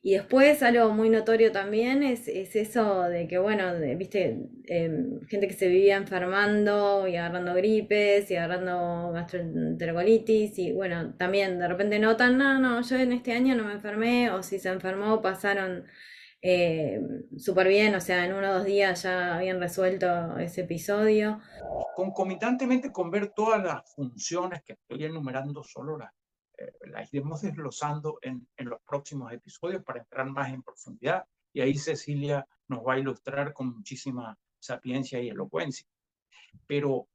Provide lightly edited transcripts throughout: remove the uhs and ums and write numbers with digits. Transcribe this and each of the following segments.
Y después algo muy notorio también es eso de que, bueno, viste, gente que se vivía enfermando y agarrando gripes y agarrando gastroenterolitis y bueno, también de repente notan, no, no, yo en este año no me enfermé o si se enfermó pasaron eh, súper bien, o sea, en 1 o 2 días ya habían resuelto ese episodio. Concomitantemente con ver todas las funciones que estoy enumerando, solo las iremos desglosando en los próximos episodios para entrar más en profundidad. Y ahí Cecilia nos va a ilustrar con muchísima sapiencia y elocuencia. Pero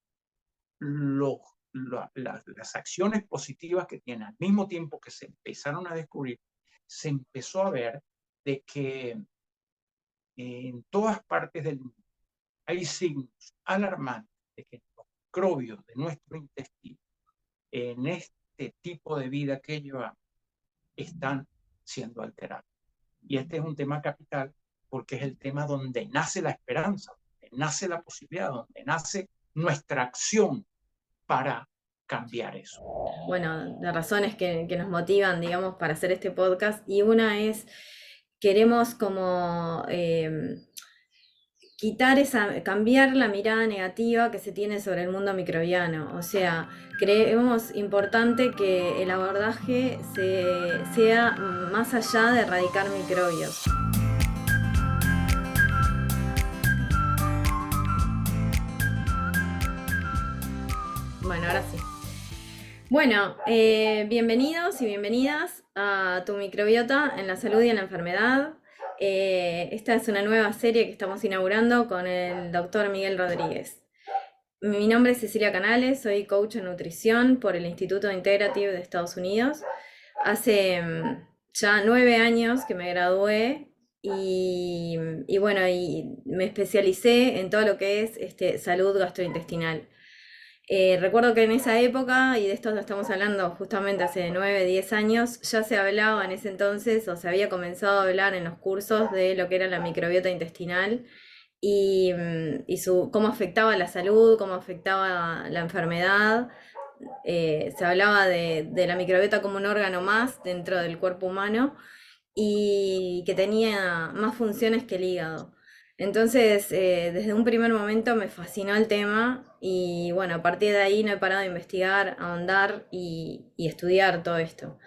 los, las acciones positivas que tiene, al mismo tiempo que se empezaron a descubrir, se empezó a ver de que en todas partes del mundo hay signos alarmantes de que los microbios de nuestro intestino, en este tipo de vida que llevamos, están siendo alterados. Y este es un tema capital porque es el tema donde nace la esperanza, donde nace la posibilidad, donde nace nuestra acción para cambiar eso. Bueno, de razones que nos motivan, digamos, para hacer este podcast. Y una es, queremos como quitar cambiar la mirada negativa que se tiene sobre el mundo microbiano. O sea, creemos importante que el abordaje sea más allá de erradicar microbios. Bueno, ahora sí. Bueno, bienvenidos y bienvenidas a Tu microbiota en la salud y en la enfermedad. Esta es una nueva serie que estamos inaugurando con el doctor Miguel Rodríguez. Mi nombre es Cecilia Canales, soy coach en nutrición por el Instituto Integrative de Estados Unidos. Hace ya 9 años que me gradué y bueno, y me especialicé en todo lo que es salud gastrointestinal. Recuerdo que en esa época, y de esto estamos hablando justamente hace 9, 10 años, ya se hablaba en ese entonces, o se había comenzado a hablar en los cursos de lo que era la microbiota intestinal y cómo afectaba la salud, cómo afectaba la enfermedad. Se hablaba de la microbiota como un órgano más dentro del cuerpo humano y que tenía más funciones que el hígado. Entonces, desde un primer momento me fascinó el tema y bueno, a partir de ahí no he parado de investigar, ahondar y estudiar todo esto.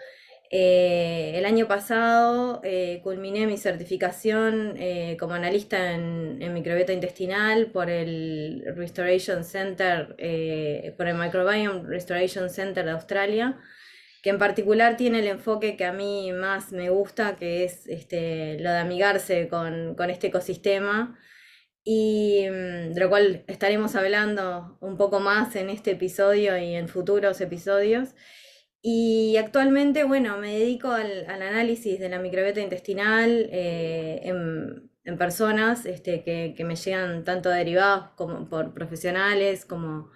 El año pasado culminé mi certificación como analista en microbiota intestinal por el Restoration Center, por el Microbiome Restoration Center de Australia, que en particular tiene el enfoque que a mí más me gusta, que es lo de amigarse con este ecosistema, y de lo cual estaremos hablando un poco más en este episodio y en futuros episodios. Y actualmente, bueno, me dedico al análisis de la microbiota intestinal en personas que me llegan tanto derivados como por profesionales, como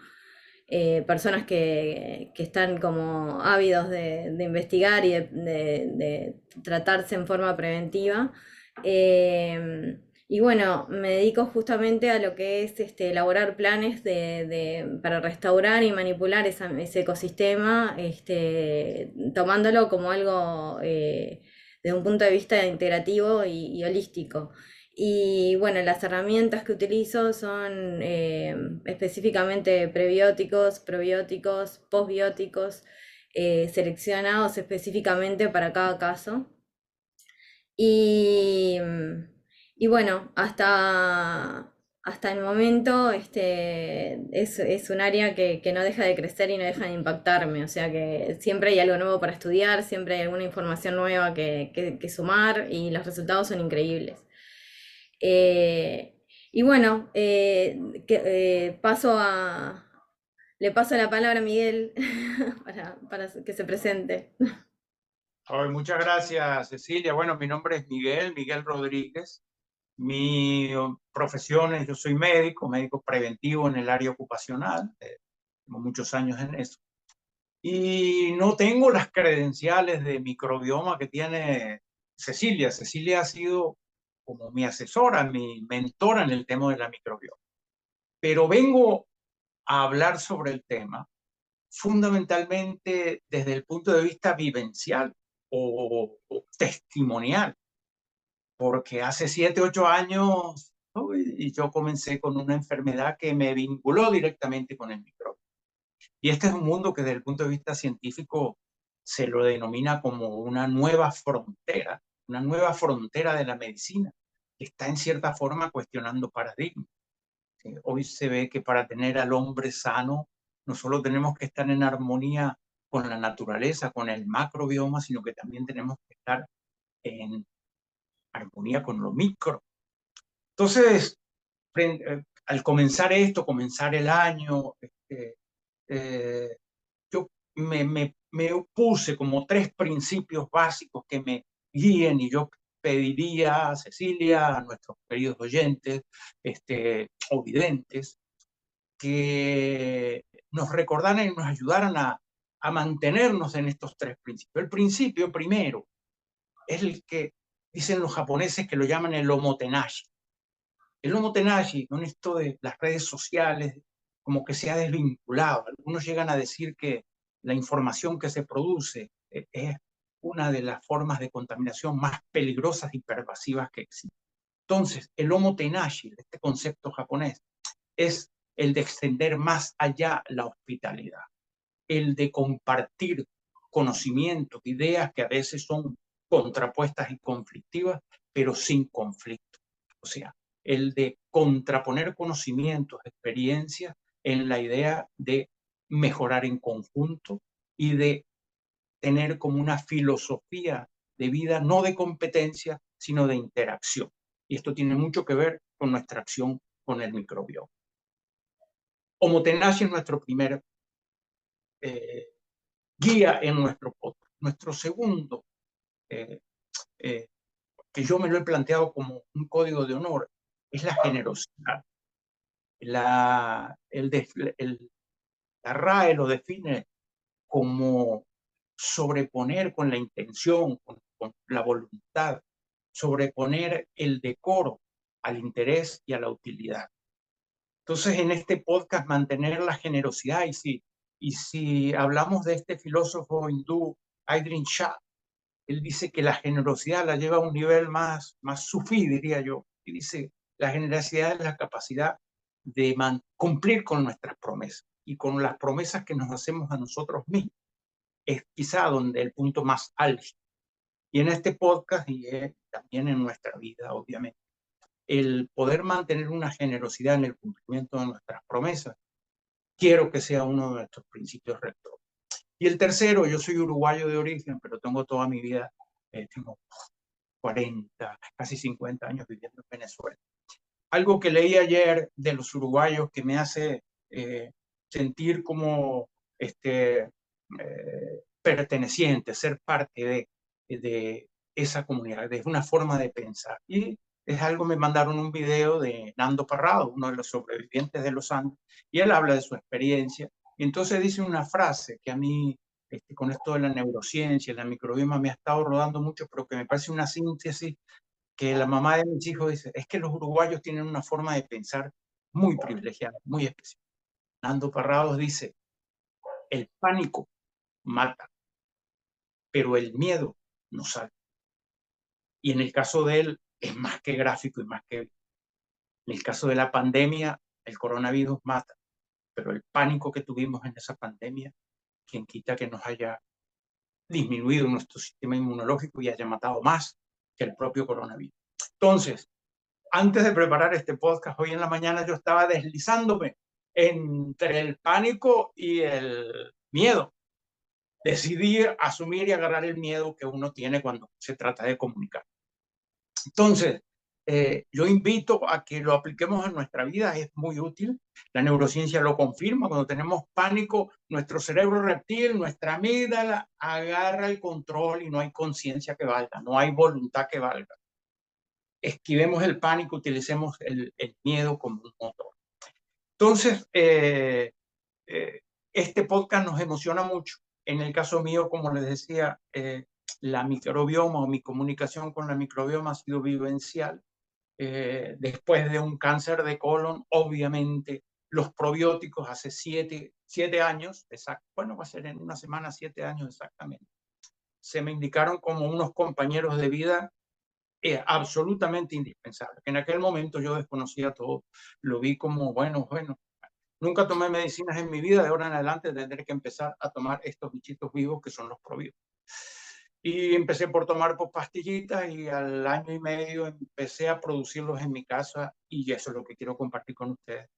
personas que están como ávidos de investigar y de tratarse en forma preventiva. Y bueno, me dedico justamente a lo que es elaborar planes para restaurar y manipular ese ecosistema, tomándolo como algo desde un punto de vista integrativo y holístico. Y bueno, las herramientas que utilizo son específicamente prebióticos, probióticos, postbióticos, seleccionados específicamente para cada caso. Y, y bueno, hasta el momento es un área que no deja de crecer y no deja de impactarme. O sea que siempre hay algo nuevo para estudiar, siempre hay alguna información nueva que sumar y los resultados son increíbles. Eh, y bueno, le paso la palabra a Miguel para que se presente. Ay, muchas gracias, Cecilia. Bueno, mi nombre es Miguel Rodríguez. Mi profesión es, yo soy médico, médico preventivo en el área ocupacional. Tengo muchos años en eso. Y no tengo las credenciales de microbioma que tiene Cecilia. Cecilia ha sido como mi asesora, mi mentora en el tema de la microbioma. Pero vengo a hablar sobre el tema fundamentalmente desde el punto de vista vivencial o testimonial. porque hace 7, 8 años y yo comencé con una enfermedad que me vinculó directamente con el microbio. Y este es un mundo que desde el punto de vista científico se lo denomina como una nueva frontera de la medicina, que está en cierta forma cuestionando paradigmas. Hoy se ve que para tener al hombre sano, no solo tenemos que estar en armonía con la naturaleza, con el macrobioma, sino que también tenemos que estar en armonía con lo micro. Entonces, al comenzar esto, comenzar el año, yo me opuse como 3 principios básicos que me guíen, y yo pediría a Cecilia, a nuestros queridos oyentes o videntes, que nos recordaran y nos ayudaran a mantenernos en estos 3 principios. El principio primero es el que dicen los japoneses, que lo llaman el omotenashi. El omotenashi, con esto de las redes sociales, como que se ha desvinculado. Algunos llegan a decir que la información que se produce es una de las formas de contaminación más peligrosas y pervasivas que existen. Entonces, el omotenashi, este concepto japonés, es el de extender más allá la hospitalidad, el de compartir conocimientos, ideas que a veces son contrapuestas y conflictivas, pero sin conflicto. O sea, el de contraponer conocimientos, experiencias, en la idea de mejorar en conjunto y de tener como una filosofía de vida, no de competencia, sino de interacción. Y esto tiene mucho que ver con nuestra acción con el microbioma. Omotenashi es nuestro primer guía en nuestro podcast. Nuestro segundo, eh, eh, que yo me lo he planteado como un código de honor, es la generosidad. La RAE lo define como sobreponer con la intención, con la voluntad, sobreponer el decoro al interés y a la utilidad. Entonces, en este podcast, mantener la generosidad. Y si hablamos de este filósofo hindú, Aydin Shah, él dice que la generosidad la lleva a un nivel más sufí, diría yo. Y dice, la generosidad es la capacidad de cumplir con nuestras promesas y con las promesas que nos hacemos a nosotros mismos. Es quizá donde el punto más álgido. Y en este podcast y también en nuestra vida, obviamente, el poder mantener una generosidad en el cumplimiento de nuestras promesas, quiero que sea uno de nuestros principios rectores. Y el tercero, yo soy uruguayo de origen, pero tengo toda mi vida, tengo 40, casi 50 años viviendo en Venezuela. Algo que leí ayer de los uruguayos que me hace sentir como perteneciente, ser parte de esa comunidad, de una forma de pensar. Y es algo, me mandaron un video de Nando Parrado, uno de los sobrevivientes de los Andes, y él habla de su experiencia. Y entonces dice una frase que a mí, con esto de la neurociencia, la microbioma, me ha estado rodando mucho, pero que me parece una síntesis, que la mamá de mis hijos dice, es que los uruguayos tienen una forma de pensar muy privilegiada, muy especial. Nando Parrados dice, el pánico mata, pero el miedo no salva. Y en el caso de él es más que gráfico y más que... En el caso de la pandemia, el coronavirus mata, pero el pánico que tuvimos en esa pandemia, quien quita que nos haya disminuido nuestro sistema inmunológico y haya matado más que el propio coronavirus. Entonces, antes de preparar este podcast, hoy en la mañana yo estaba deslizándome entre el pánico y el miedo. Decidí asumir y agarrar el miedo que uno tiene cuando se trata de comunicar. Entonces, yo invito a que lo apliquemos en nuestra vida, es muy útil. La neurociencia lo confirma. Cuando tenemos pánico, nuestro cerebro reptil, nuestra amígdala, agarra el control y no hay conciencia que valga, no hay voluntad que valga. Esquivemos el pánico, utilicemos el miedo como un motor. Entonces, este podcast nos emociona mucho. En el caso mío, como les decía, la microbioma o mi comunicación con la microbioma ha sido vivencial. Después de un cáncer de colon, obviamente, los probióticos hace 7 años, bueno, va a ser en una semana 7 años exactamente, se me indicaron como unos compañeros de vida absolutamente indispensable. En aquel momento yo desconocía todo, lo vi como, bueno, nunca tomé medicinas en mi vida, de ahora en adelante tendré que empezar a tomar estos bichitos vivos que son los probióticos. Y empecé por tomar pastillitas y al año y medio empecé a producirlos en mi casa y eso es lo que quiero compartir con ustedes.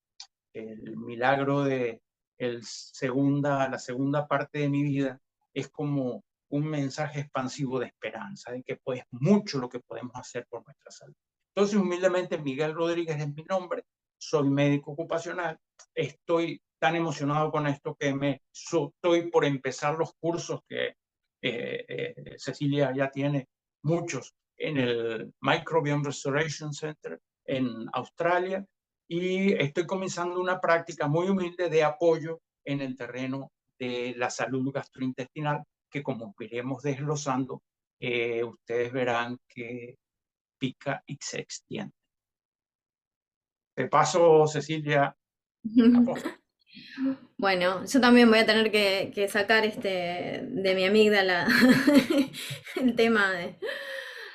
El milagro de la segunda parte de mi vida es como un mensaje expansivo de esperanza, de que pues mucho lo que podemos hacer por nuestra salud. Entonces, humildemente, Miguel Rodríguez es mi nombre, soy médico ocupacional, estoy tan emocionado con esto que estoy por empezar los cursos que Cecilia ya tiene muchos en el Microbiome Restoration Center en Australia y estoy comenzando una práctica muy humilde de apoyo en el terreno de la salud gastrointestinal que como iremos desglosando, ustedes verán que pica y se extiende. Te paso, Cecilia, la posta. Bueno, yo también voy a tener que sacar de mi amígdala el tema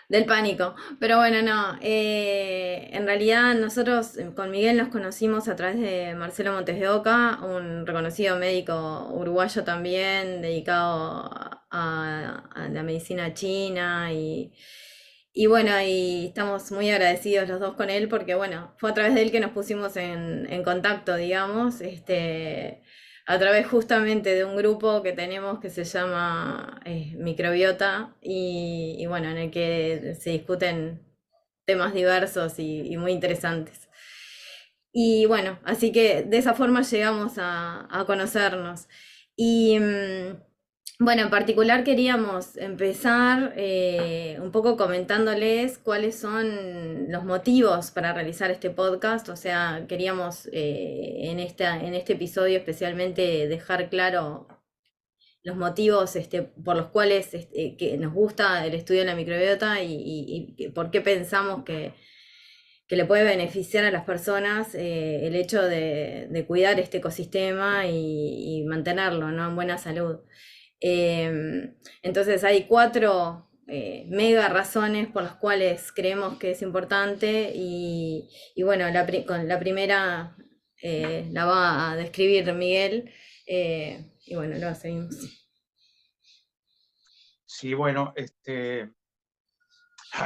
del pánico. Pero bueno, no. En realidad nosotros con Miguel nos conocimos a través de Marcelo Montes de Oca, un reconocido médico uruguayo también, dedicado a la medicina china y bueno, y estamos muy agradecidos los dos con él porque bueno, fue a través de él que nos pusimos en contacto, digamos, a través justamente de un grupo que tenemos que se llama Microbiota y bueno, en el que se discuten temas diversos y muy interesantes. Y bueno, así que de esa forma llegamos a conocernos. Y bueno, en particular queríamos empezar un poco comentándoles cuáles son los motivos para realizar este podcast. O sea, queríamos en este episodio especialmente dejar claro los motivos por los cuales que nos gusta el estudio de la microbiota y por qué pensamos que le puede beneficiar a las personas el hecho de cuidar este ecosistema y mantenerlo, ¿no? En buena salud. Entonces hay cuatro mega razones por las cuales creemos que es importante y bueno, con la primera la va a describir Miguel y bueno, luego seguimos. Sí, bueno,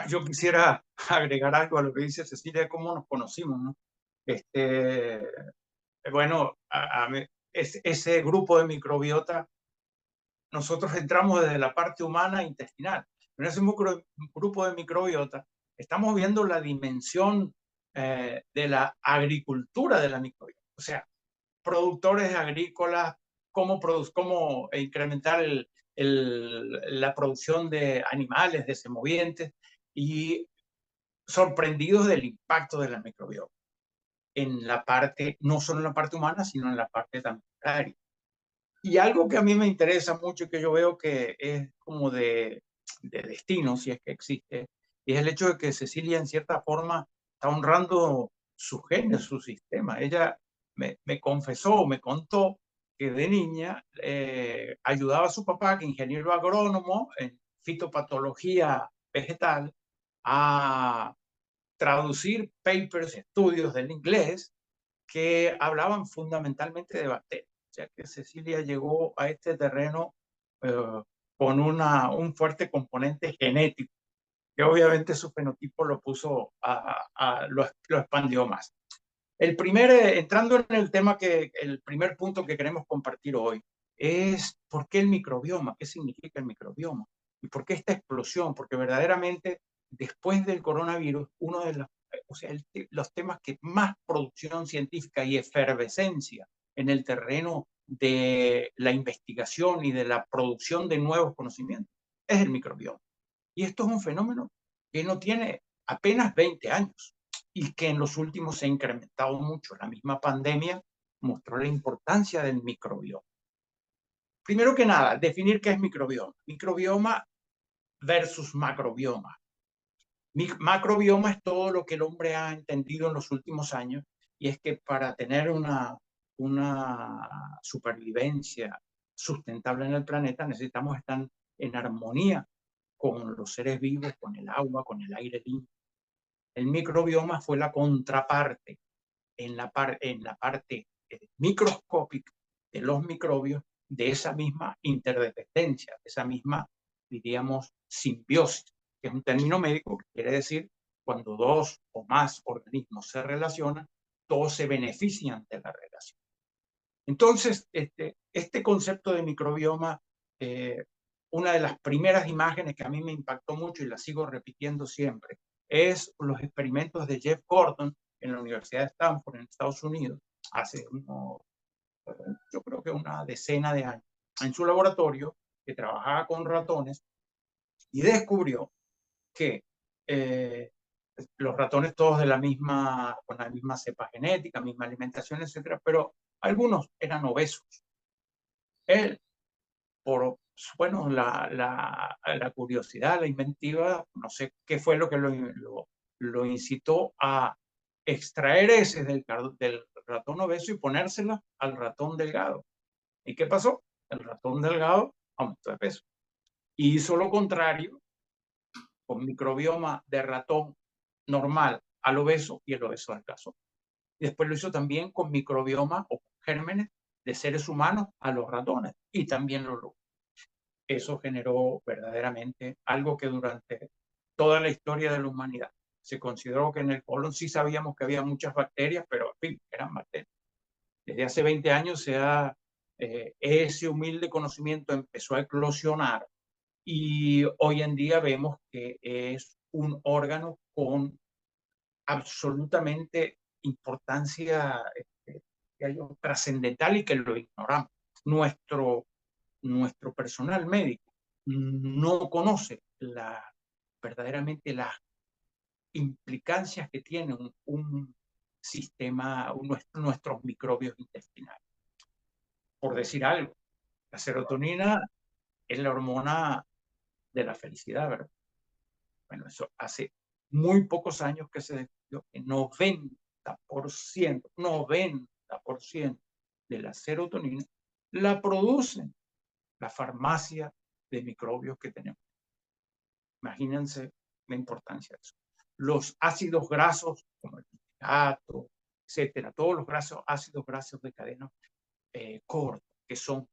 yo quisiera agregar algo a lo que dice Cecilia, de cómo nos conocimos, ¿no? Bueno, ese grupo de microbiota, nosotros entramos desde la parte humana e intestinal. En ese grupo de microbiota estamos viendo la dimensión de la agricultura de la microbiota. O sea, productores agrícolas, cómo incrementar la producción de animales, de semovientes, y sorprendidos del impacto de la microbiota en la parte, no solo en la parte humana, sino en la parte también agraria. Y algo que a mí me interesa mucho y que yo veo que es como de destino, si es que existe, es el hecho de que Cecilia en cierta forma está honrando su genio, su sistema. Ella me confesó, me contó que de niña ayudaba a su papá, que es ingeniero agrónomo en fitopatología vegetal, a traducir papers, estudios del inglés que hablaban fundamentalmente de bacterias. O sea que Cecilia llegó a este terreno con un fuerte componente genético, que obviamente su fenotipo lo puso, lo expandió más. Entrando en el tema el primer punto que queremos compartir hoy es por qué el microbioma, qué significa el microbioma y por qué esta explosión, porque verdaderamente después del coronavirus, uno de los temas que más producción científica y efervescencia en el terreno de la investigación y de la producción de nuevos conocimientos es el microbioma. Y esto es un fenómeno que no tiene apenas 20 años y que en los últimos se ha incrementado mucho. La misma pandemia mostró la importancia del microbioma. Primero que nada, definir qué es microbioma. Microbioma versus macrobioma. Macrobioma es todo lo que el hombre ha entendido en los últimos años y es que para tener una supervivencia sustentable en el planeta necesitamos estar en armonía con los seres vivos, con el agua, con el aire limpio. El microbioma fue la contraparte en la parte microscópica de los microbios de esa misma interdependencia, de esa misma, diríamos, simbiosis, que es un término médico que quiere decir cuando dos o más organismos se relacionan, todos se benefician de la relación. Entonces, este concepto de microbioma, una de las primeras imágenes que a mí me impactó mucho y la sigo repitiendo siempre, es los experimentos de Jeff Gordon en la Universidad de Stanford, en Estados Unidos, hace yo creo que una decena de años, en su laboratorio, que trabajaba con ratones, y descubrió que los ratones todos con la misma cepa genética, misma alimentación, etcétera, pero algunos eran obesos. Él, por bueno, la curiosidad, la inventiva, no sé qué fue lo que lo incitó a extraer heces del ratón obeso y ponérsela al ratón delgado. ¿Y qué pasó? El ratón delgado aumentó de peso. Y hizo lo contrario con microbioma de ratón normal al obeso y el obeso adelgazó. Y después lo hizo también con microbioma o gérmenes de seres humanos a los ratones y también lo logró. Eso generó verdaderamente algo que durante toda la historia de la humanidad se consideró que en el colon sí sabíamos que había muchas bacterias, pero en fin, eran bacterias. Desde hace 20 años ese humilde conocimiento empezó a eclosionar y hoy en día vemos que es un órgano con absolutamente importancia trascendental y que lo ignoramos. Nuestro personal médico no conoce verdaderamente las implicancias que tiene un sistema, nuestros microbios intestinales. Por decir algo, la serotonina es la hormona de la felicidad, ¿verdad? Bueno, eso hace muy pocos años que se descubrió que 90% de la serotonina la producen la farmacia de microbios que tenemos. Imagínense la importancia de eso. Los ácidos grasos, como el glutamato, etcétera, todos los ácidos grasos de cadena corta, que son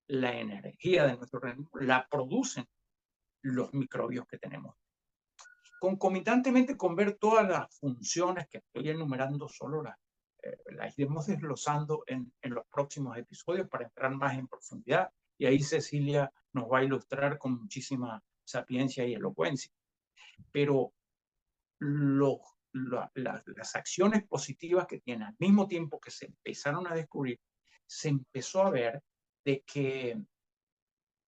la energía de nuestro organismo, la producen los microbios que tenemos. Concomitantemente con ver todas las funciones que estoy enumerando, solo las iremos desglosando en los próximos episodios para entrar más en profundidad. Y ahí Cecilia nos va a ilustrar con muchísima sapiencia y elocuencia. Pero las acciones positivas que tiene, al mismo tiempo que se empezaron a descubrir, se empezó a ver de que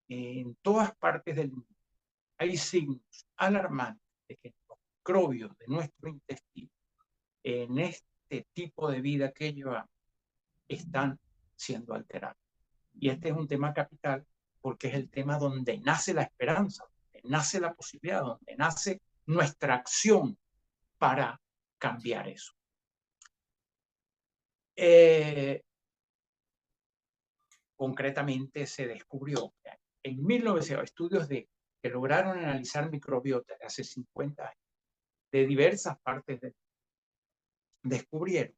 en todas partes del mundo hay signos alarmantes de que los microbios de nuestro intestino, en este tipo de vida que llevamos, están siendo alterados. Y este es un tema capital porque es el tema donde nace la esperanza, donde nace la posibilidad, donde nace nuestra acción para cambiar eso. Concretamente se descubrió en 1900 estudios que lograron analizar microbiota de hace 50 años de diversas partes descubrieron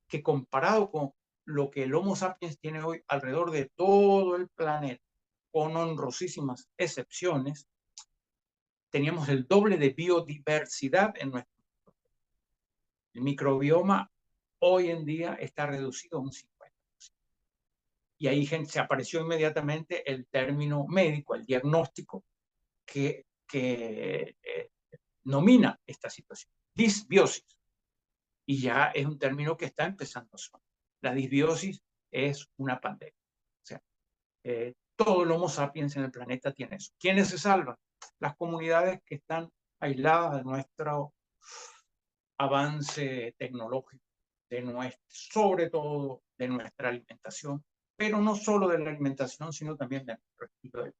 que comparado con lo que el Homo sapiens tiene hoy alrededor de todo el planeta, con honrosísimas excepciones, teníamos el doble de biodiversidad en nuestro microbioma. El microbioma hoy en día está reducido a un 50%. Y ahí se apareció inmediatamente el término médico, el diagnóstico que nomina esta situación, disbiosis. Y ya es un término que está empezando a sonar. La disbiosis es una pandemia. O sea, todo el Homo sapiens en el planeta tiene eso. ¿Quiénes se salvan? Las comunidades que están aisladas de nuestro avance tecnológico, sobre todo de nuestra alimentación, pero no solo de la alimentación, sino también de nuestro estilo de vida.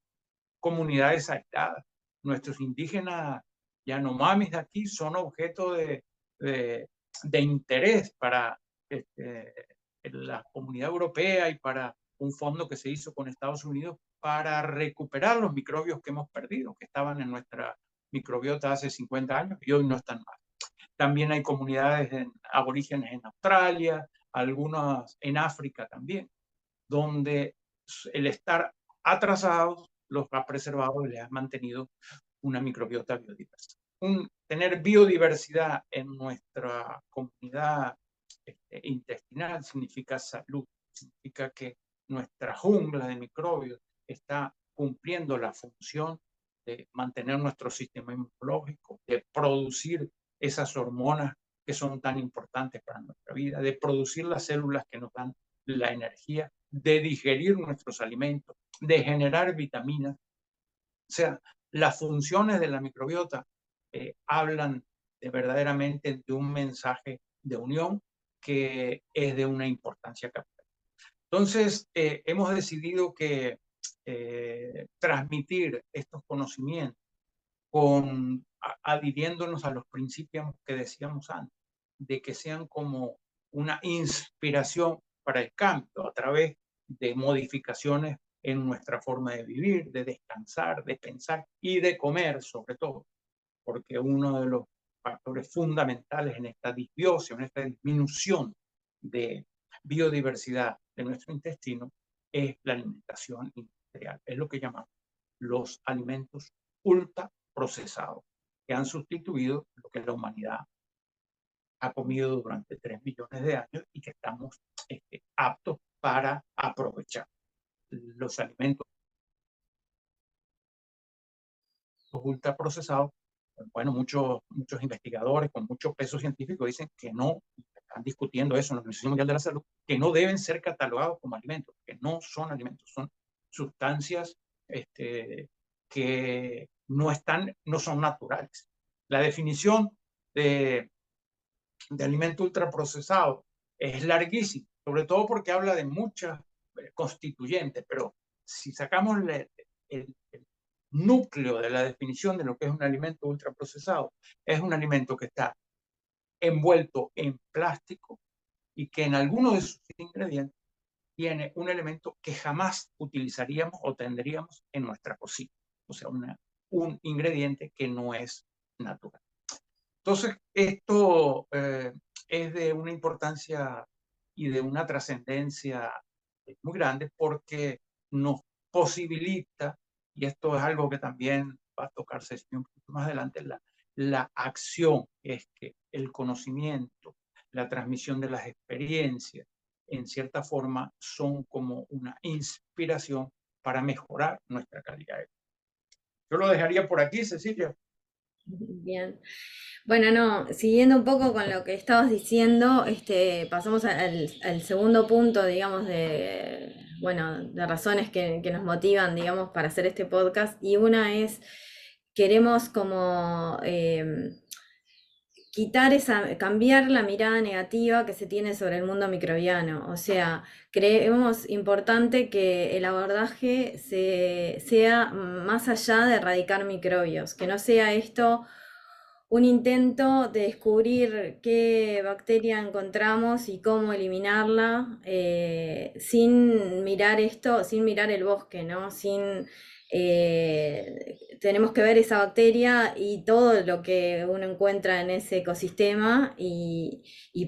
Comunidades aisladas. Nuestros indígenas Yanomamis de aquí son objeto de interés para la comunidad europea y para un fondo que se hizo con Estados Unidos para recuperar los microbios que hemos perdido, que estaban en nuestra microbiota hace 50 años y hoy no están más. También hay comunidades aborígenes en Australia, algunas en África también, donde el estar atrasados los ha preservado y les ha mantenido una microbiota biodiversa. Tener biodiversidad en nuestra comunidad intestinal significa salud, significa que nuestra jungla de microbios está cumpliendo la función de mantener nuestro sistema inmunológico, de producir esas hormonas que son tan importantes para nuestra vida, de producir las células que nos dan la energía, de digerir nuestros alimentos, de generar vitaminas. O sea, las funciones de la microbiota hablan verdaderamente de un mensaje de unión que es de una importancia capital. Entonces, hemos decidido que transmitir estos conocimientos adhiriéndonos a los principios que decíamos antes, de que sean como una inspiración para el cambio a través de modificaciones en nuestra forma de vivir, de descansar, de pensar y de comer sobre todo, porque uno de los factores fundamentales en esta disbiosis, en esta disminución de biodiversidad de nuestro intestino es la alimentación industrial, es lo que llamamos los alimentos ultraprocesados, que han sustituido lo que la humanidad ha comido durante 3 millones de años y que estamos aptos para aprovechar. Los alimentos ultraprocesados, bueno, muchos investigadores con mucho peso científico dicen que no, están discutiendo eso en la Organización Mundial de la Salud, que no deben ser catalogados como alimentos, que no son alimentos, son sustancias que no son naturales. La definición de alimento ultraprocesado es larguísima, sobre todo porque habla de muchas constituyentes, pero si sacamos el núcleo de la definición de lo que es un alimento ultraprocesado, es un alimento que está envuelto en plástico y que en alguno de sus ingredientes tiene un elemento que jamás utilizaríamos o tendríamos en nuestra cocina, o sea, un ingrediente que no es natural. Entonces, esto es de una importancia y de una trascendencia muy grande porque nos posibilita, y esto es algo que también va a tocarse un poquito más adelante, la acción, es que el conocimiento, la transmisión de las experiencias, en cierta forma, son como una inspiración para mejorar nuestra calidad de vida. Yo lo dejaría por aquí, Cecilia. Bien. Bueno, no, siguiendo un poco con lo que estabas diciendo, pasamos al segundo punto, digamos, bueno, de razones que nos motivan, digamos, para hacer este podcast. Y una es, queremos como cambiar la mirada negativa que se tiene sobre el mundo microbiano. O sea, creemos importante que el abordaje sea más allá de erradicar microbios, que no sea esto un intento de descubrir qué bacteria encontramos y cómo eliminarla, sin mirar esto, sin mirar el bosque, ¿no? Tenemos que ver esa bacteria y todo lo que uno encuentra en ese ecosistema y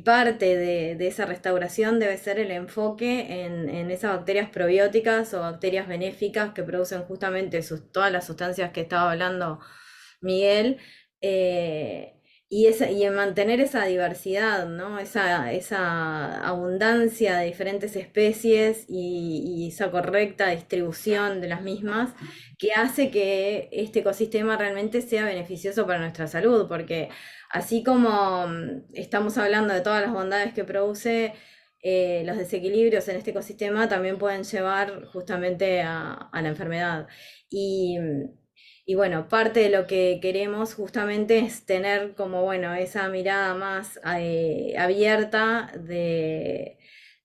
parte de esa restauración debe ser el enfoque en esas bacterias probióticas o bacterias benéficas que producen justamente todas las sustancias que estaba hablando Miguel. Y en mantener esa diversidad, ¿no? Esa abundancia de diferentes especies y esa correcta distribución de las mismas que hace que este ecosistema realmente sea beneficioso para nuestra salud, porque así como estamos hablando de todas las bondades que produce, los desequilibrios en este ecosistema también pueden llevar justamente a la enfermedad. Y bueno, parte de lo que queremos justamente es tener como, bueno, esa mirada más abierta de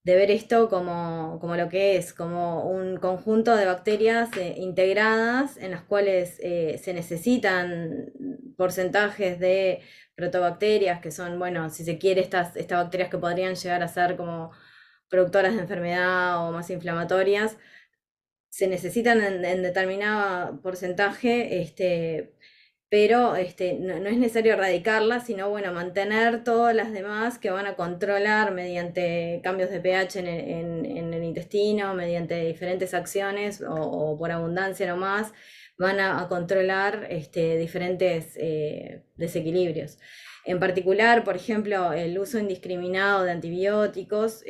ver esto como lo que es, como un conjunto de bacterias integradas en las cuales se necesitan porcentajes de protobacterias, que son, bueno, si se quiere, estas bacterias que podrían llegar a ser como productoras de enfermedad o más inflamatorias, se necesitan en determinado porcentaje, pero no es necesario erradicarlas, sino bueno, mantener todas las demás que van a controlar mediante cambios de pH en el intestino, mediante diferentes acciones o por abundancia nomás, van a controlar diferentes desequilibrios. En particular, por ejemplo, el uso indiscriminado de antibióticos,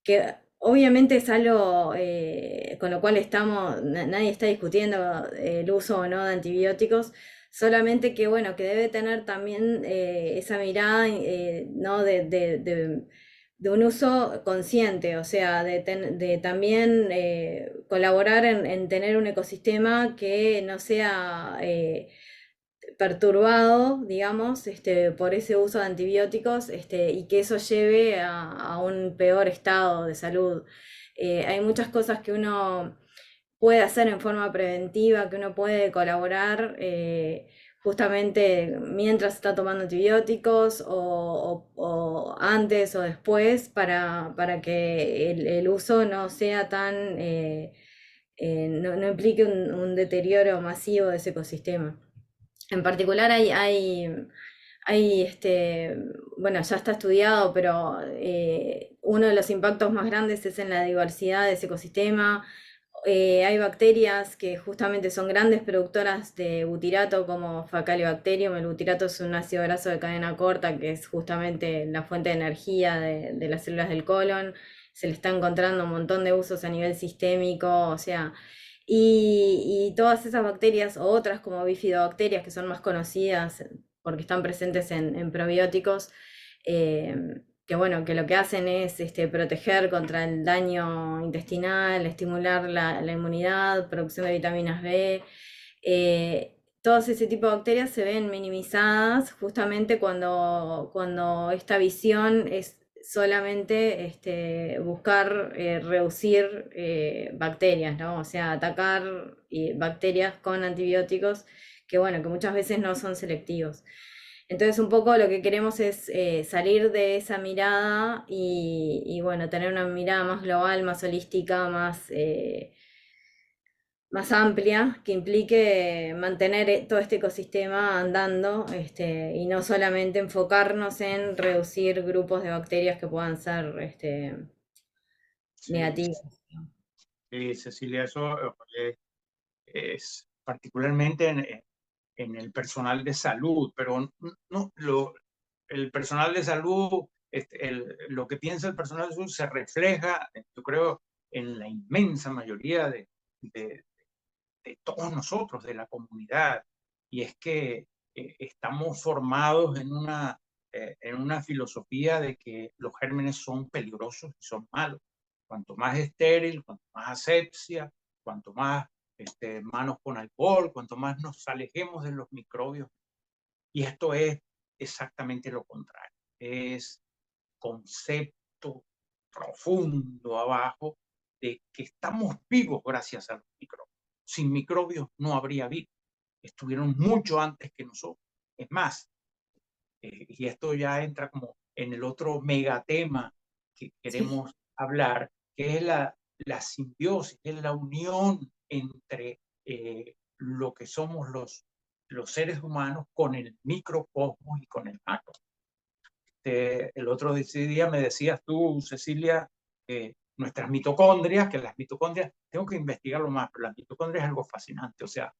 que obviamente es algo con lo cual nadie está discutiendo el uso o no de antibióticos, solamente que bueno, que debe tener también esa mirada, ¿no? De un uso consciente, o sea, de también colaborar en tener un ecosistema que no sea perturbado, digamos, por ese uso de antibióticos, y que eso lleve a un peor estado de salud. Hay muchas cosas que uno puede hacer en forma preventiva, que uno puede colaborar justamente mientras está tomando antibióticos o antes o después para que el uso no sea tan, no implique un deterioro masivo de ese ecosistema. En particular hay bueno, ya está estudiado, pero uno de los impactos más grandes es en la diversidad de ese ecosistema. Hay bacterias que justamente son grandes productoras de butirato, como Faecalibacterium. El butirato es un ácido graso de cadena corta que es justamente la fuente de energía de las células del colon. Se le está encontrando un montón de usos a nivel sistémico, o sea, y todas esas bacterias o otras como bifidobacterias que son más conocidas porque están presentes en probióticos, que bueno, que lo que hacen es proteger contra el daño intestinal, estimular la inmunidad, producción de vitaminas B. Todos ese tipo de bacterias se ven minimizadas justamente cuando esta visión es solamente buscar reducir bacterias, ¿no? O sea, atacar bacterias con antibióticos que, bueno, que muchas veces no son selectivos. Entonces, un poco lo que queremos es salir de esa mirada bueno, tener una mirada más global, más holística, más amplia, que implique mantener todo este ecosistema andando, y no solamente enfocarnos en reducir grupos de bacterias que puedan ser Sí, negativas. sí, Cecilia, eso es particularmente en el personal de salud, pero no, el personal de salud, lo que piensa el personal de salud se refleja, yo creo, en la inmensa mayoría de, de todos nosotros, de la comunidad, y es que estamos formados en una filosofía de que los gérmenes son peligrosos y son malos. Cuanto más estéril, cuanto más asepsia, cuanto más manos con alcohol, cuanto más nos alejemos de los microbios. Y esto es exactamente lo contrario. Es concepto profundo abajo de que estamos vivos gracias a los microbios. Sin microbios no habría vida. Estuvieron mucho antes que nosotros. Es más, y esto ya entra como en el otro megatema que Sí. queremos hablar, que es la simbiosis, es la unión entre lo que somos los seres humanos con el microcosmos y con el macro. El otro día me decías tú, Cecilia, nuestras mitocondrias, que las mitocondrias, tengo que investigarlo más, pero las mitocondrias es algo fascinante. O sea,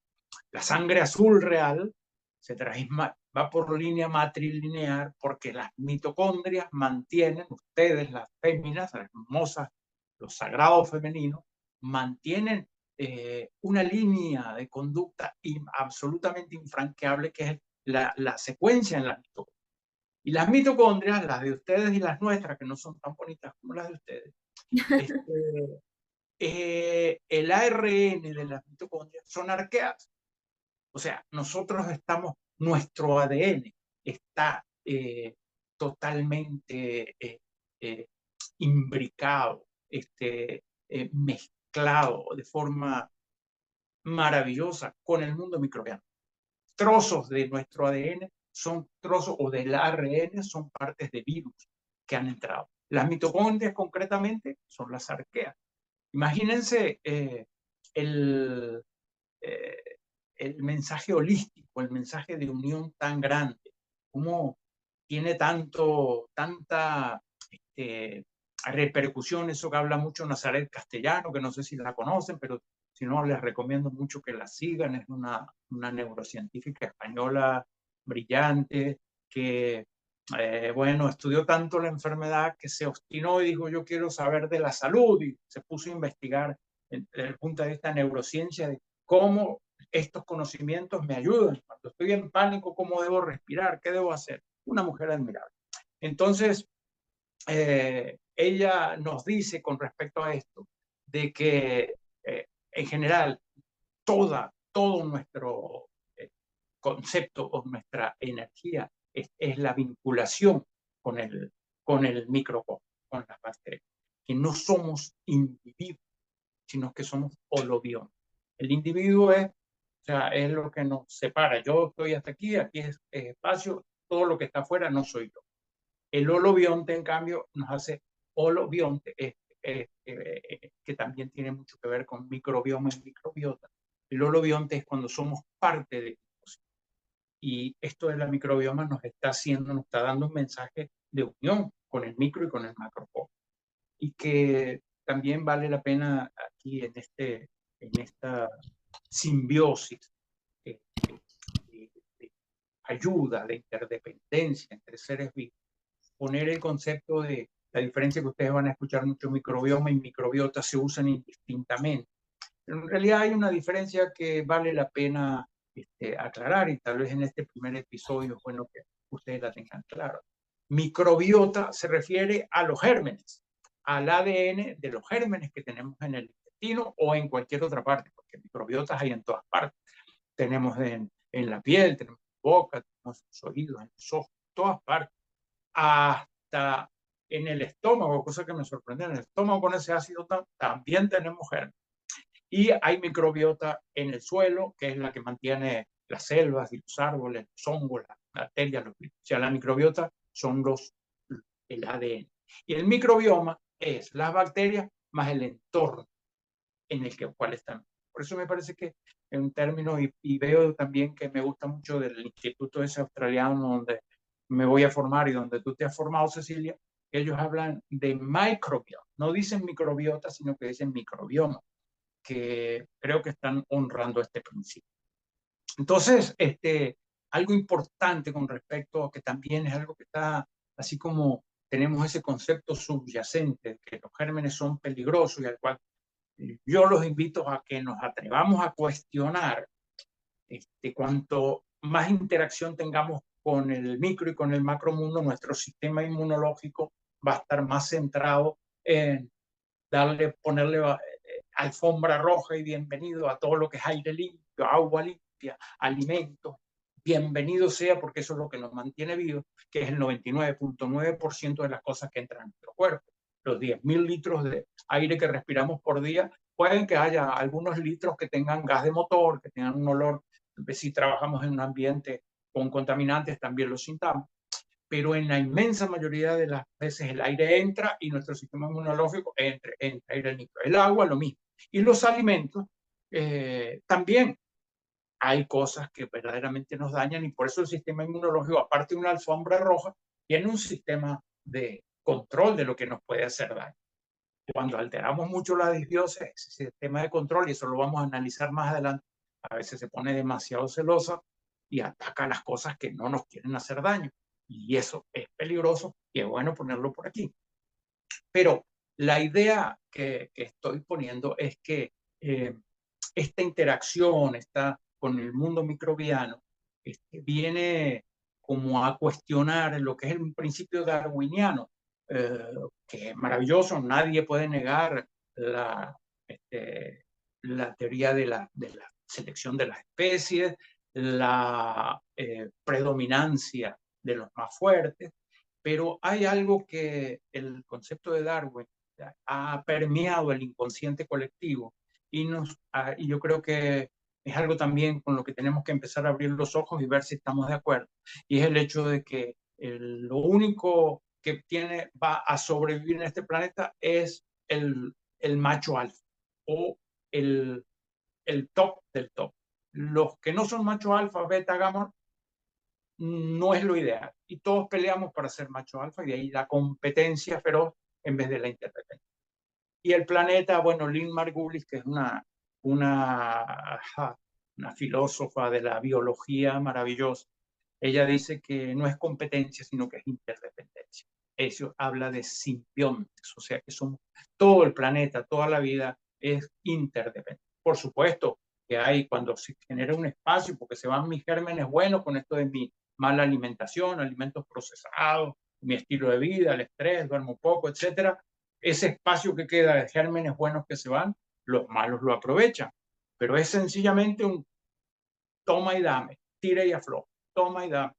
la sangre azul real se va por línea matrilineal porque las mitocondrias mantienen, ustedes, las féminas, las hermosas, los sagrados femeninos, mantienen una línea de conducta absolutamente infranqueable que es la secuencia en las mitocondrias. Y las mitocondrias, las de ustedes y las nuestras, que no son tan bonitas como las de ustedes, el ARN de las mitocondrias son arqueadas. O sea, nuestro ADN está totalmente imbricado, mezclado de forma maravillosa con el mundo microbiano. Trozos de nuestro ADN son trozos, o del ARN son partes de virus que han entrado. Las mitocondrias concretamente son las arqueas. Imagínense el, eh, el mensaje holístico, el mensaje de unión tan grande, cómo tiene tanta repercusión, eso que habla mucho Nazaret Castellano, que no sé si la conocen, pero si no, les recomiendo mucho que la sigan. Es una neurocientífica española brillante que, bueno, estudió tanto la enfermedad que se obstinó y dijo, yo quiero saber de la salud, y se puso a investigar desde el punto de vista de neurociencia de cómo estos conocimientos me ayudan. Cuando estoy en pánico, ¿cómo debo respirar? ¿Qué debo hacer? Una mujer admirable. Entonces, ella nos dice con respecto a esto, de que en general todo nuestro concepto o nuestra energía es la vinculación con el microcosmos, con las bacterias, que no somos individuos, sino que somos holobiontes. El individuo o sea, es lo que nos separa. Yo estoy hasta aquí, aquí es espacio, todo lo que está afuera no soy yo. El holobionte, en cambio, nos hace holobionte, que también tiene mucho que ver con microbioma y microbiota. El holobionte es cuando somos parte de cosas. Y esto de la microbioma nos está dando un mensaje de unión con el micro y con el macrocosmos. Y que también vale la pena aquí en esta simbiosis de ayuda, de interdependencia entre seres vivos, poner el concepto de la diferencia que ustedes van a escuchar mucho, microbioma y microbiota se usan indistintamente. Pero en realidad hay una diferencia que vale la pena aclarar, y tal vez en este primer episodio es bueno que ustedes la tengan clara. Microbiota se refiere a los gérmenes, al ADN de los gérmenes que tenemos en el intestino o en cualquier otra parte, porque microbiotas hay en todas partes. Tenemos en la piel, tenemos en la boca, tenemos en los oídos, en los ojos, en todas partes, hasta en el estómago, cosa que me sorprendió. En el estómago con ese ácido también tenemos gérmenes. Y hay microbiota en el suelo, que es la que mantiene las selvas y los árboles, los hongos, las bacterias. O sea, la microbiota son el ADN. Y el microbioma es las bacterias más el entorno en el cual están. Por eso me parece que en un término, y veo también que me gusta mucho del instituto ese australiano donde me voy a formar y donde tú te has formado, Cecilia, ellos hablan de microbioma. No dicen microbiota, sino que dicen microbioma, que creo que están honrando este principio. Entonces, algo importante con respecto a que también es algo que está, así como tenemos ese concepto subyacente, que los gérmenes son peligrosos y al cual yo los invito a que nos atrevamos a cuestionar cuanto más interacción tengamos con el micro y con el macromundo, nuestro sistema inmunológico va a estar más centrado en ponerle alfombra roja y bienvenido a todo lo que es aire limpio, agua limpia, alimentos. Bienvenido sea, porque eso es lo que nos mantiene vivos, que es el 99.9% de las cosas que entran en nuestro cuerpo. Los 10.000 litros de aire que respiramos por día, pueden que haya algunos litros que tengan gas de motor, que tengan un olor, si trabajamos en un ambiente con contaminantes también lo sintamos, pero en la inmensa mayoría de las veces el aire entra y nuestro sistema inmunológico entra aire limpio. El agua, lo mismo. Y los alimentos, también hay cosas que verdaderamente nos dañan, y por eso el sistema inmunológico, aparte de una alfombra roja, tiene un sistema de control de lo que nos puede hacer daño. Cuando alteramos mucho la disbiosis, ese sistema de control, y eso lo vamos a analizar más adelante, a veces se pone demasiado celosa y ataca las cosas que no nos quieren hacer daño. Y eso es peligroso y es bueno ponerlo por aquí. Pero la idea que estoy poniendo es que esta interacción con el mundo microbiano viene como a cuestionar lo que es el principio darwiniano, que es maravilloso. Nadie puede negar la teoría de la selección de las especies, la predominancia de los más fuertes, pero hay algo que el concepto de Darwin ha permeado el inconsciente colectivo, y yo creo que es algo también con lo que tenemos que empezar a abrir los ojos y ver si estamos de acuerdo. Y es el hecho de que lo único que va a sobrevivir en este planeta es el macho alfa o el, el top del top. Los que no son macho alfa, beta, gamma, no es lo ideal. Y todos peleamos para ser macho alfa y de ahí la competencia feroz en vez de la interdependencia. Y el planeta, bueno, Lynn Margulis, que es una, una filósofa de la biología maravillosa, ella dice que no es competencia, sino que es interdependencia. Eso habla de simbiontes, o sea que somos, todo el planeta, toda la vida es interdependiente. Por supuesto que hay cuando se genera un espacio, porque se van mis gérmenes buenos con esto de mi mala alimentación, alimentos procesados, mi estilo de vida, el estrés, duermo poco, etcétera. Ese espacio que queda de gérmenes buenos que se van, los malos lo aprovechan. Pero es sencillamente un toma y dame, tira y afloja, toma y dame.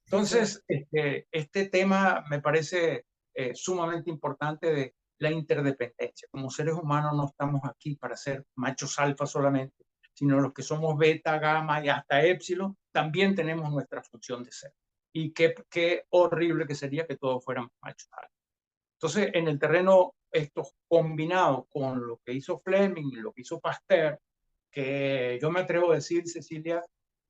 Entonces, este tema me parece sumamente importante de la interdependencia. Como seres humanos no estamos aquí para ser machos alfa solamente, sino los que somos beta, gamma y hasta épsilon, también tenemos nuestra función de ser. Y qué horrible que sería que todos fuéramos machos alfa. Entonces, en el terreno, esto combinado con lo que hizo Fleming y lo que hizo Pasteur, que yo me atrevo a decir, Cecilia,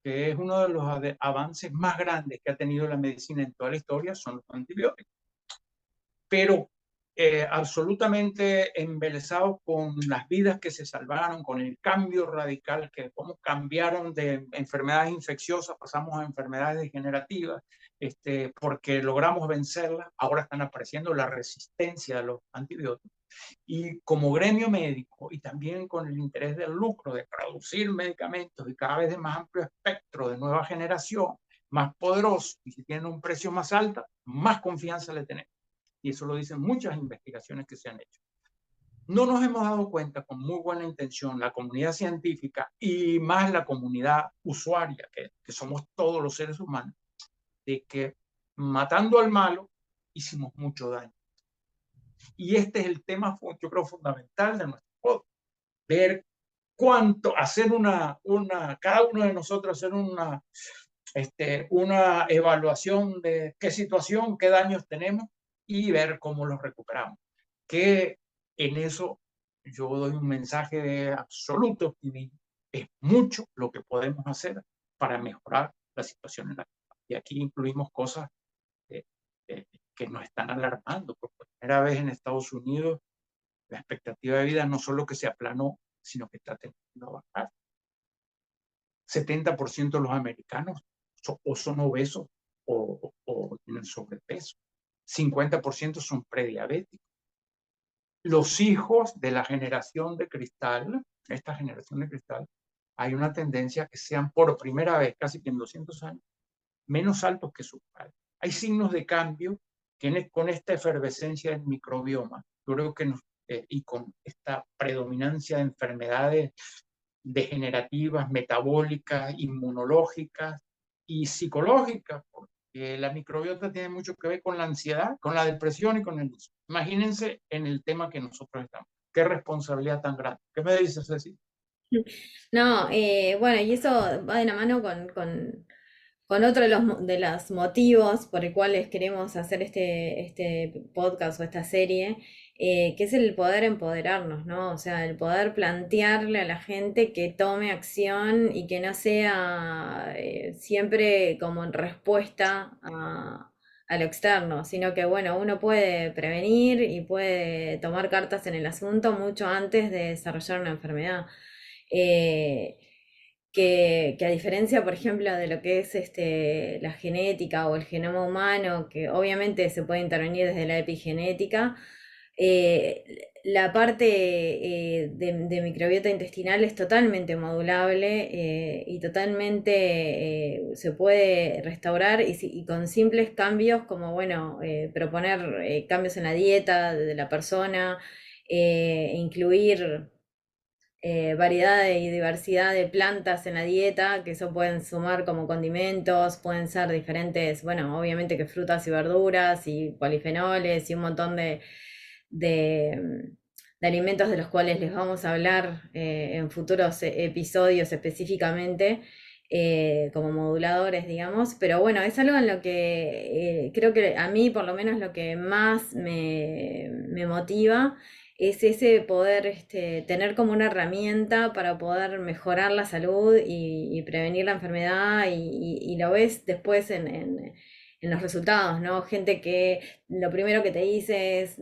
que es uno de los avances más grandes que ha tenido la medicina en toda la historia, son los antibióticos. Pero absolutamente embelesados con las vidas que se salvaron, con el cambio radical, que cómo cambiaron de enfermedades infecciosas, pasamos a enfermedades degenerativas, porque logramos vencerlas, ahora están apareciendo la resistencia a los antibióticos. Y como gremio médico y también con el interés del lucro de producir medicamentos y cada vez de más amplio espectro, de nueva generación, más poderosos, y si tienen un precio más alto, más confianza le tenemos. Y eso lo dicen muchas investigaciones que se han hecho. No nos hemos dado cuenta, con muy buena intención, la comunidad científica y más la comunidad usuaria, que somos todos los seres humanos, de que matando al malo hicimos mucho daño. Y este es el tema, yo creo, fundamental de nuestro podcast. Ver cuánto, hacer cada uno de nosotros hacer una evaluación de qué situación, qué daños tenemos y ver cómo los recuperamos. Que en eso yo doy un mensaje de absoluto optimismo. Es mucho lo que podemos hacer para mejorar la situación en la que estamos. Y aquí incluimos cosas eh, que nos están alarmando. Por primera vez en Estados Unidos, la expectativa de vida no solo que se aplanó, sino que está teniendo a bajar. 70% de los americanos o son obesos o tienen sobrepeso. 50% son prediabéticos. Los hijos de la generación de cristal, esta generación de cristal, hay una tendencia a que sean por primera vez, casi que en 200 años, menos altos que sus padres. Hay signos de cambio que con esta efervescencia del microbioma, yo creo que y con esta predominancia de enfermedades degenerativas, metabólicas, inmunológicas y psicológicas, porque la microbiota tiene mucho que ver con la ansiedad, con la depresión y con el insomnio. Imagínense en el tema que nosotros estamos. Qué responsabilidad tan grande. ¿Qué me dices, Ceci? No, bueno, y eso va de la mano con otro de de los motivos por el cuales queremos hacer este podcast o esta serie, que es el poder empoderarnos, ¿no? O sea, el poder plantearle a la gente que tome acción y que no sea siempre como en respuesta a lo externo, sino que, bueno, uno puede prevenir y puede tomar cartas en el asunto mucho antes de desarrollar una enfermedad. Eh, que a diferencia, por ejemplo, de lo que es la genética o el genoma humano, que obviamente se puede intervenir desde la epigenética, la parte de microbiota intestinal es totalmente modulable y totalmente se puede restaurar y con simples cambios como, bueno, proponer cambios en la dieta de la persona, incluir variedad y diversidad de plantas en la dieta, que eso pueden sumar como condimentos, pueden ser diferentes, bueno, obviamente que frutas y verduras y polifenoles y un montón de, de alimentos de los cuales les vamos a hablar en futuros episodios específicamente. Como moduladores, digamos, pero bueno, es algo en lo que creo que a mí por lo menos lo que más me motiva es ese poder tener como una herramienta para poder mejorar la salud y prevenir la enfermedad y lo ves después en los resultados, ¿no? Gente que lo primero que te dice es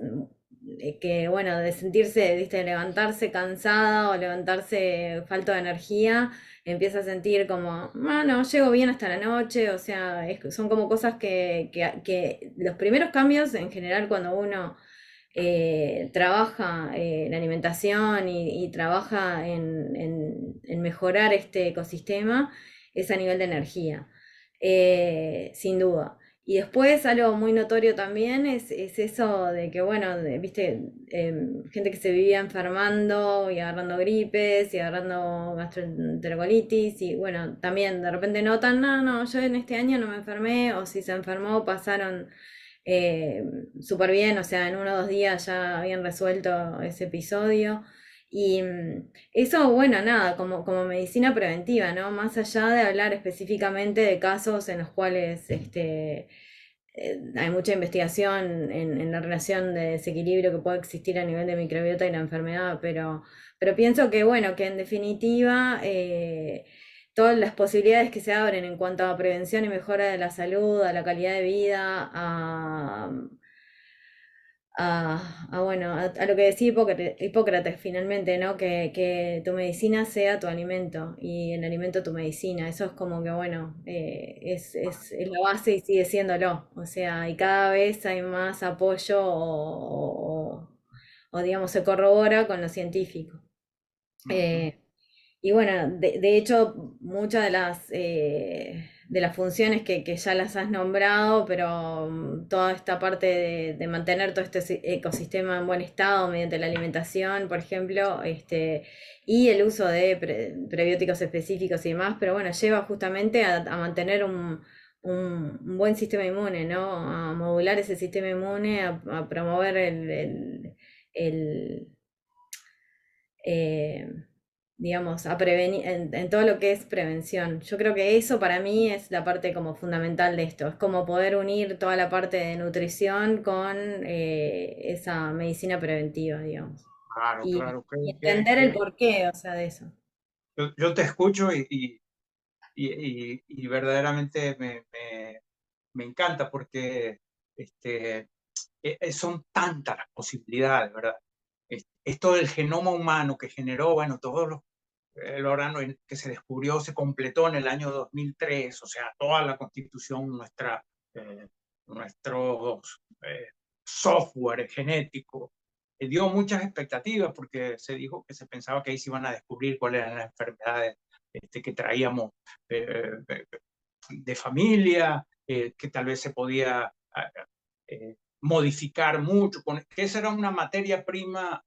que, bueno, de sentirse, viste, levantarse cansada o levantarse falta de energía, empieza a sentir como, no, llego bien hasta la noche, o sea, son como cosas que los primeros cambios en general cuando uno trabaja la alimentación y trabaja en mejorar este ecosistema es a nivel de energía, sin duda. Y después algo muy notorio también es eso de que, bueno, viste, gente que se vivía enfermando y agarrando gripes y agarrando gastroenterolitis y bueno, también de repente notan, no, yo en este año no me enfermé o si se enfermó pasaron eh, súper bien, o sea, en 1 o 2 días ya habían resuelto ese episodio. Y eso, bueno, nada, como medicina preventiva, ¿no? Más allá de hablar específicamente de casos en los cuales hay mucha investigación en la relación de desequilibrio que puede existir a nivel de microbiota y la enfermedad, pero pienso que, bueno, que en definitiva todas las posibilidades que se abren en cuanto a prevención y mejora de la salud, a la calidad de vida, bueno, a lo que decía Hipócrates finalmente, ¿no? Que tu medicina sea tu alimento y el alimento tu medicina. Eso es como que, bueno, es la base y sigue siéndolo. O sea, y cada vez hay más apoyo o, digamos, se corrobora con lo científico. Ujú. Eh, y bueno, de hecho, muchas de las funciones que ya las has nombrado, pero toda esta parte de mantener todo este ecosistema en buen estado mediante la alimentación, por ejemplo, y el uso de prebióticos específicos y demás, pero bueno, lleva justamente a mantener un buen sistema inmune, ¿no? A modular ese sistema inmune, a promover el eh, digamos, a prevenir, en todo lo que es prevención. Yo creo que eso para mí es la parte como fundamental de esto, es como poder unir toda la parte de nutrición con esa medicina preventiva, digamos. Claro, Y, claro, y entender el porqué, o sea, de eso. yo te escucho y verdaderamente me encanta porque este, son tantas las posibilidades, ¿verdad? Esto del genoma humano que generó, bueno, todos los el órgano que se descubrió se completó en el año 2003, o sea, toda la constitución, eh, nuestros software genético, dio muchas expectativas porque se dijo que se pensaba que ahí se iban a descubrir cuáles eran las enfermedades que traíamos de familia, que tal vez se podía modificar mucho, que esa era una materia prima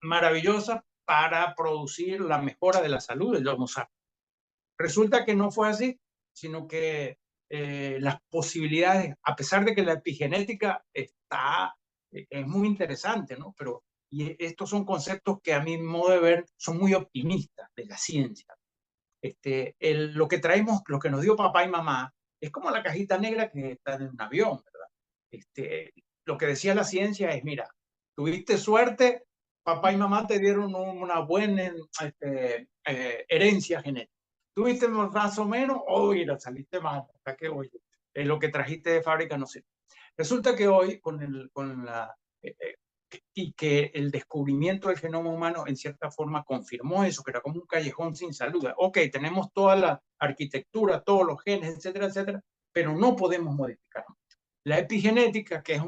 maravillosa para producir la mejora de la salud del Homo sapiens. Resulta que no fue así, sino que las posibilidades, a pesar de que la epigenética es muy interesante, ¿no? Pero estos son conceptos que a mi modo de ver son muy optimistas de la ciencia. Lo que traemos, lo que nos dio papá y mamá, es como la cajita negra que está en un avión, ¿verdad? Lo que decía la ciencia es, mira, tuviste suerte, papá y mamá te dieron una buena herencia genética. Tuviste más o menos, mira, saliste mal, hasta que oye, lo que trajiste de fábrica no sé. Resulta que hoy, con la y que el descubrimiento del genoma humano en cierta forma confirmó eso, que era como un callejón sin salida. Ok, tenemos toda la arquitectura, todos los genes, etcétera, etcétera, pero no podemos modificar. La epigenética, que es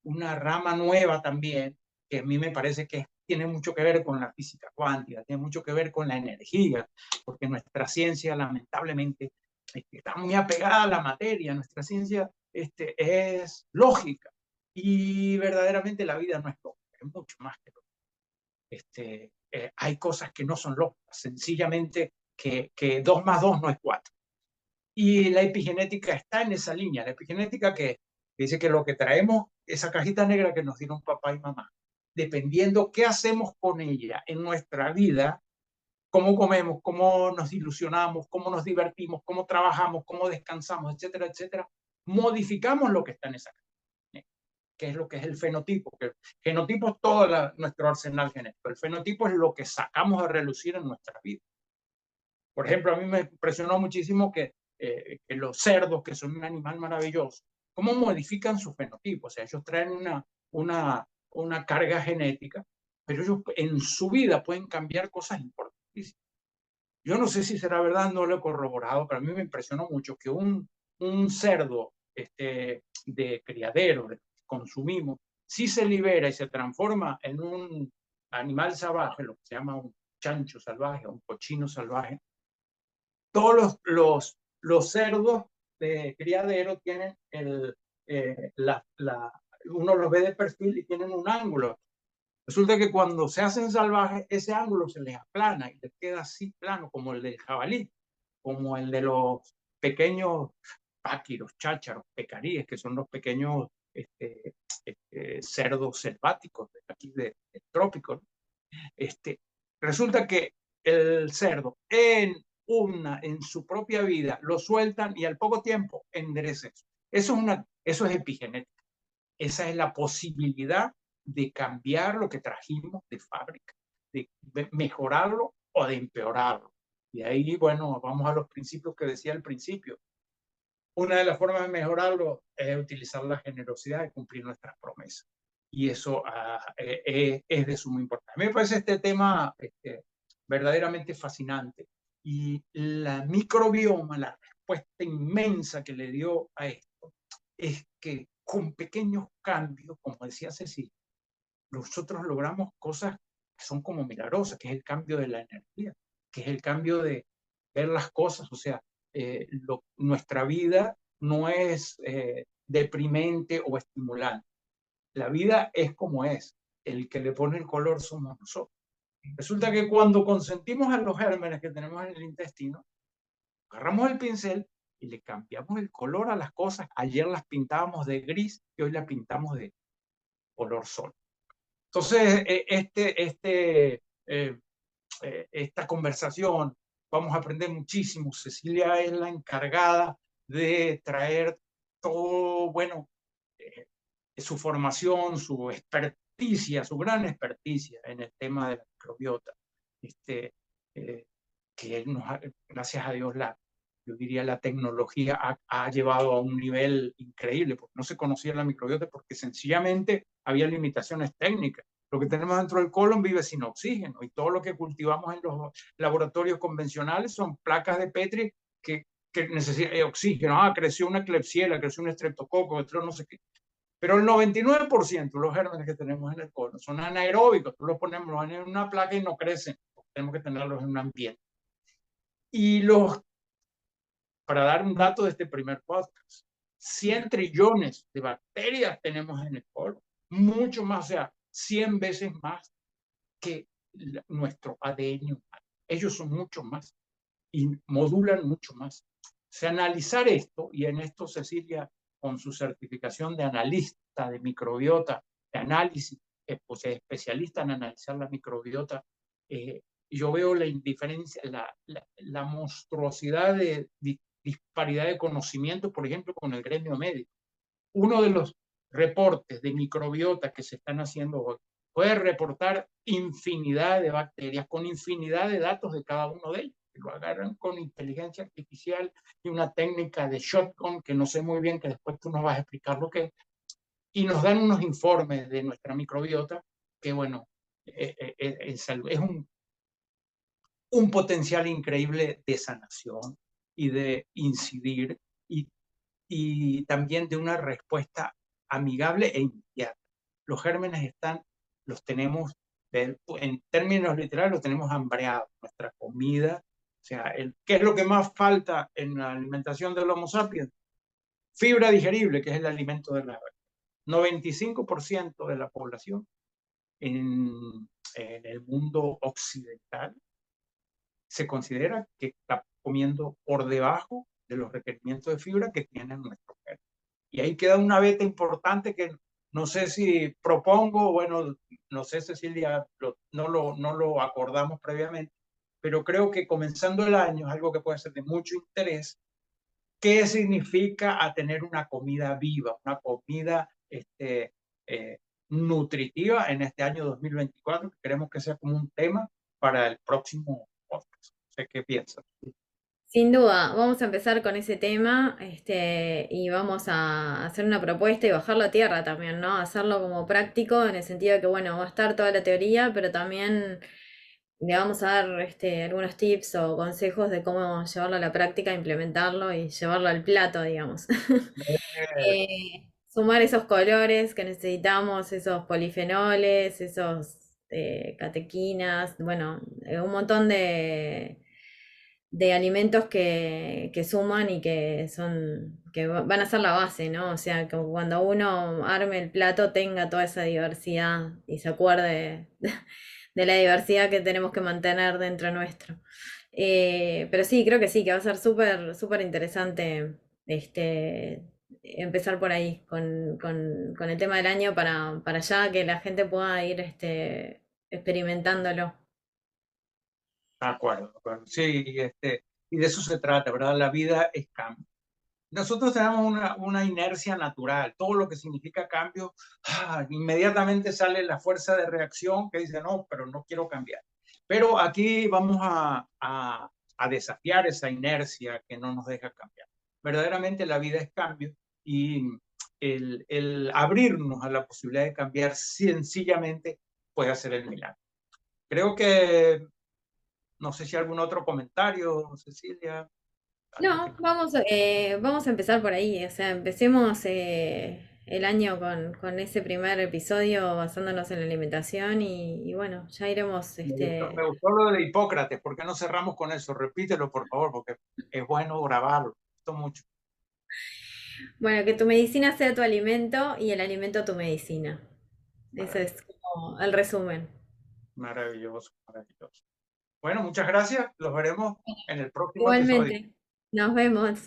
una rama nueva también, que a mí me parece que tiene mucho que ver con la física cuántica, tiene mucho que ver con la energía, porque nuestra ciencia lamentablemente está muy apegada a la materia, nuestra ciencia es lógica, y verdaderamente la vida no es lógica, es mucho más que lógica. Hay cosas que no son lógicas, sencillamente que 2 más 2 no es 4. Y la epigenética está en esa línea, la epigenética que dice que lo que traemos, esa cajita negra que nos dieron papá y mamá, dependiendo qué hacemos con ella en nuestra vida, cómo comemos, cómo nos ilusionamos, cómo nos divertimos, cómo trabajamos, cómo descansamos, etcétera, etcétera, modificamos lo que está en esa cajita. qué es lo que es el fenotipo. Que el genotipo es todo nuestro arsenal genético. El fenotipo es lo que sacamos a relucir en nuestra vida. Por ejemplo, a mí me impresionó muchísimo que los cerdos, que son un animal maravilloso, cómo modifican su fenotipo. O sea, ellos traen una carga genética, pero ellos en su vida pueden cambiar cosas importantísimas. Yo no sé si será verdad, no lo he corroborado, pero a mí me impresionó mucho que un cerdo de criadero, que consumimos, si se libera y se transforma en un animal salvaje, lo que se llama un chancho salvaje, un cochino salvaje. Todos los cerdos de criadero tienen uno los ve de perfil y tienen un ángulo. Resulta que cuando se hacen salvajes, ese ángulo se les aplana y les queda así plano, como el del jabalí, como el de los pequeños páquiros, chácharos, pecaríes, que son los pequeños cerdos selváticos de aquí del trópico. Resulta que el cerdo en su propia vida lo sueltan y al poco tiempo endereza eso. Eso es epigenética. Esa es la posibilidad de cambiar lo que trajimos de fábrica, de mejorarlo o de empeorarlo. Y ahí, bueno, vamos a los principios que decía al principio. Una de las formas de mejorarlo es utilizar la generosidad y cumplir nuestras promesas. Y eso es de suma importancia. A mí me parece este tema verdaderamente fascinante. Y la microbioma, la respuesta inmensa que le dio a esto, es que con pequeños cambios, como decía Cecilia, nosotros logramos cosas que son como milagrosas, que es el cambio de la energía, que es el cambio de ver las cosas. O sea, nuestra vida no es deprimente o estimulante. La vida es como es. El que le pone el color somos nosotros. Resulta que cuando consentimos a los gérmenes que tenemos en el intestino, agarramos el pincel y le cambiamos el color a las cosas. Ayer las pintábamos de gris y hoy las pintamos de color sol. Entonces, esta conversación vamos a aprender muchísimo. Cecilia es la encargada de traer todo, bueno, su formación, su experticia, su gran experticia en el tema de la microbiota, que gracias a Dios yo diría la tecnología ha llevado a un nivel increíble, porque no se conocía la microbiota porque sencillamente había limitaciones técnicas. Lo que tenemos dentro del colon vive sin oxígeno y todo lo que cultivamos en los laboratorios convencionales son placas de Petri que necesitan oxígeno. Creció una Klebsiella, creció un estreptococo, otro no sé qué. Pero el 99% de los gérmenes que tenemos en el colon son anaeróbicos. Tú los ponemos en una placa y no crecen. Tenemos que tenerlos en un ambiente. Y para dar un dato de este primer podcast, 100 trillones de bacterias tenemos en el colon. Mucho más, o sea, 100 veces más que nuestro ADN humano. Ellos son mucho más y modulan mucho más. O sea, analizar esto, y en esto Cecilia, con su certificación de analista de microbiota, de análisis, pues es especialista en analizar la microbiota, yo veo la indiferencia, la monstruosidad de disparidad de conocimiento, por ejemplo, con el gremio médico. Uno de los reportes de microbiota que se están haciendo hoy puede reportar infinidad de bacterias con infinidad de datos de cada uno de ellos. Lo agarran con inteligencia artificial y una técnica de shotgun que no sé muy bien, que después tú nos vas a explicar lo que es, y nos dan unos informes de nuestra microbiota que, bueno, es un potencial increíble de sanación y de incidir y también de una respuesta amigable e inmediata. Los gérmenes los tenemos, en términos literales, los tenemos hambreados. Nuestra comida, o sea, ¿qué es lo que más falta en la alimentación del Homo sapiens? Fibra digerible, que es el alimento de la 95% de la población en el mundo occidental se considera que está comiendo por debajo de los requerimientos de fibra que tienen nuestro cuerpo. Y ahí queda una beta importante que no sé si propongo, bueno, no sé, Cecilia, no lo acordamos previamente, pero creo que comenzando el año es algo que puede ser de mucho interés. ¿Qué significa a tener una comida viva, una comida nutritiva en este año 2024, que queremos que sea como un tema para el próximo podcast. No sé qué piensas. Sin duda, vamos a empezar con ese tema, y vamos a hacer una propuesta y bajarlo a tierra también, ¿no? Hacerlo como práctico en el sentido de que, bueno, va a estar toda la teoría, pero también le vamos a dar, algunos tips o consejos de cómo llevarlo a la práctica, implementarlo y llevarlo al plato, digamos. Sumar esos colores que necesitamos, esos polifenoles, esos catequinas, bueno, un montón de alimentos que suman y que son, que van a ser la base, ¿no? O sea, que cuando uno arme el plato tenga toda esa diversidad y se acuerde de la diversidad que tenemos que mantener dentro nuestro. Pero sí, creo que sí, que va a ser súper, súper interesante empezar por ahí con el tema del año para ya que la gente pueda ir experimentándolo. De acuerdo, de acuerdo. Sí, y de eso se trata, ¿verdad? La vida es cambio. Nosotros tenemos una inercia natural, todo lo que significa cambio, inmediatamente sale la fuerza de reacción que dice, no, pero no quiero cambiar. Pero aquí vamos a desafiar esa inercia que no nos deja cambiar. Verdaderamente la vida es cambio y el abrirnos a la posibilidad de cambiar sencillamente puede hacer el milagro. Creo que, no sé si algún otro comentario, Cecilia, algo que... No, vamos a empezar por ahí, o sea, empecemos el año con ese primer episodio basándonos en la alimentación y bueno, ya iremos, Me gustó lo de Hipócrates. ¿Por qué no cerramos con eso? Repítelo, por favor, porque es bueno grabarlo. Me gustó mucho. bueno, que tu medicina sea tu alimento y el alimento tu medicina. Ese es Maravilloso, como el resumen. maravilloso, maravilloso. Bueno, muchas gracias. Los veremos en el próximo episodio. Igualmente, nos vemos.